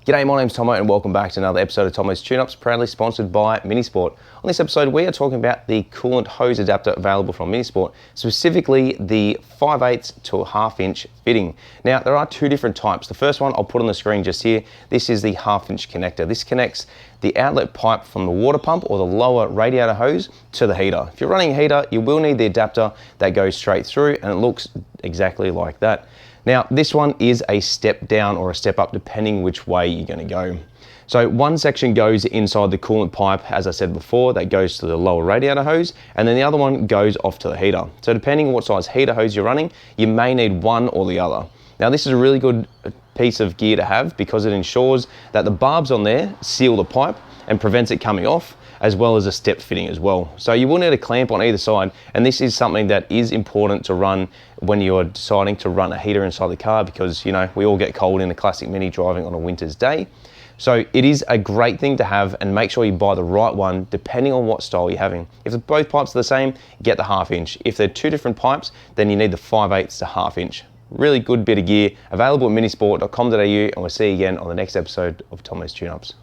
G'day, my name's Tomo and welcome back to another episode of Tomo's Tune-Ups, proudly sponsored by Minisport. On this episode, we are talking about the coolant hose adapter available from Minisport, specifically the 5/8 to a 1/2 inch fitting. Now, there are two different types. The first one I'll put on the screen just here. This is the 1/2 inch connector. This connects the outlet pipe from the water pump or the lower radiator hose to the heater. If you're running a heater, you will need the adapter that goes straight through, and it looks exactly like that. Now, this one is a step down or a step up depending which way you're going to go. So one section goes inside the coolant pipe, as I said before, that goes to the lower radiator hose, and then the other one goes off to the heater. So depending on what size heater hose you're running, you may need one or the other. Now, this is a really good piece of gear to have because it ensures that the barbs on there seal the pipe and prevents it coming off, as well as a step fitting as well. So you will need a clamp on either side, and this is something that is important to run when you're deciding to run a heater inside the car because, you know, we all get cold in a classic Mini driving on a winter's day. So it is a great thing to have, and make sure you buy the right one depending on what style you're having. If both pipes are the same, get the 1/2 inch. If they're two different pipes, then you need the 5/8 to 1/2 inch. Really good bit of gear available at minisport.com.au, and we'll see you again on the next episode of Tomo's Tune-Ups.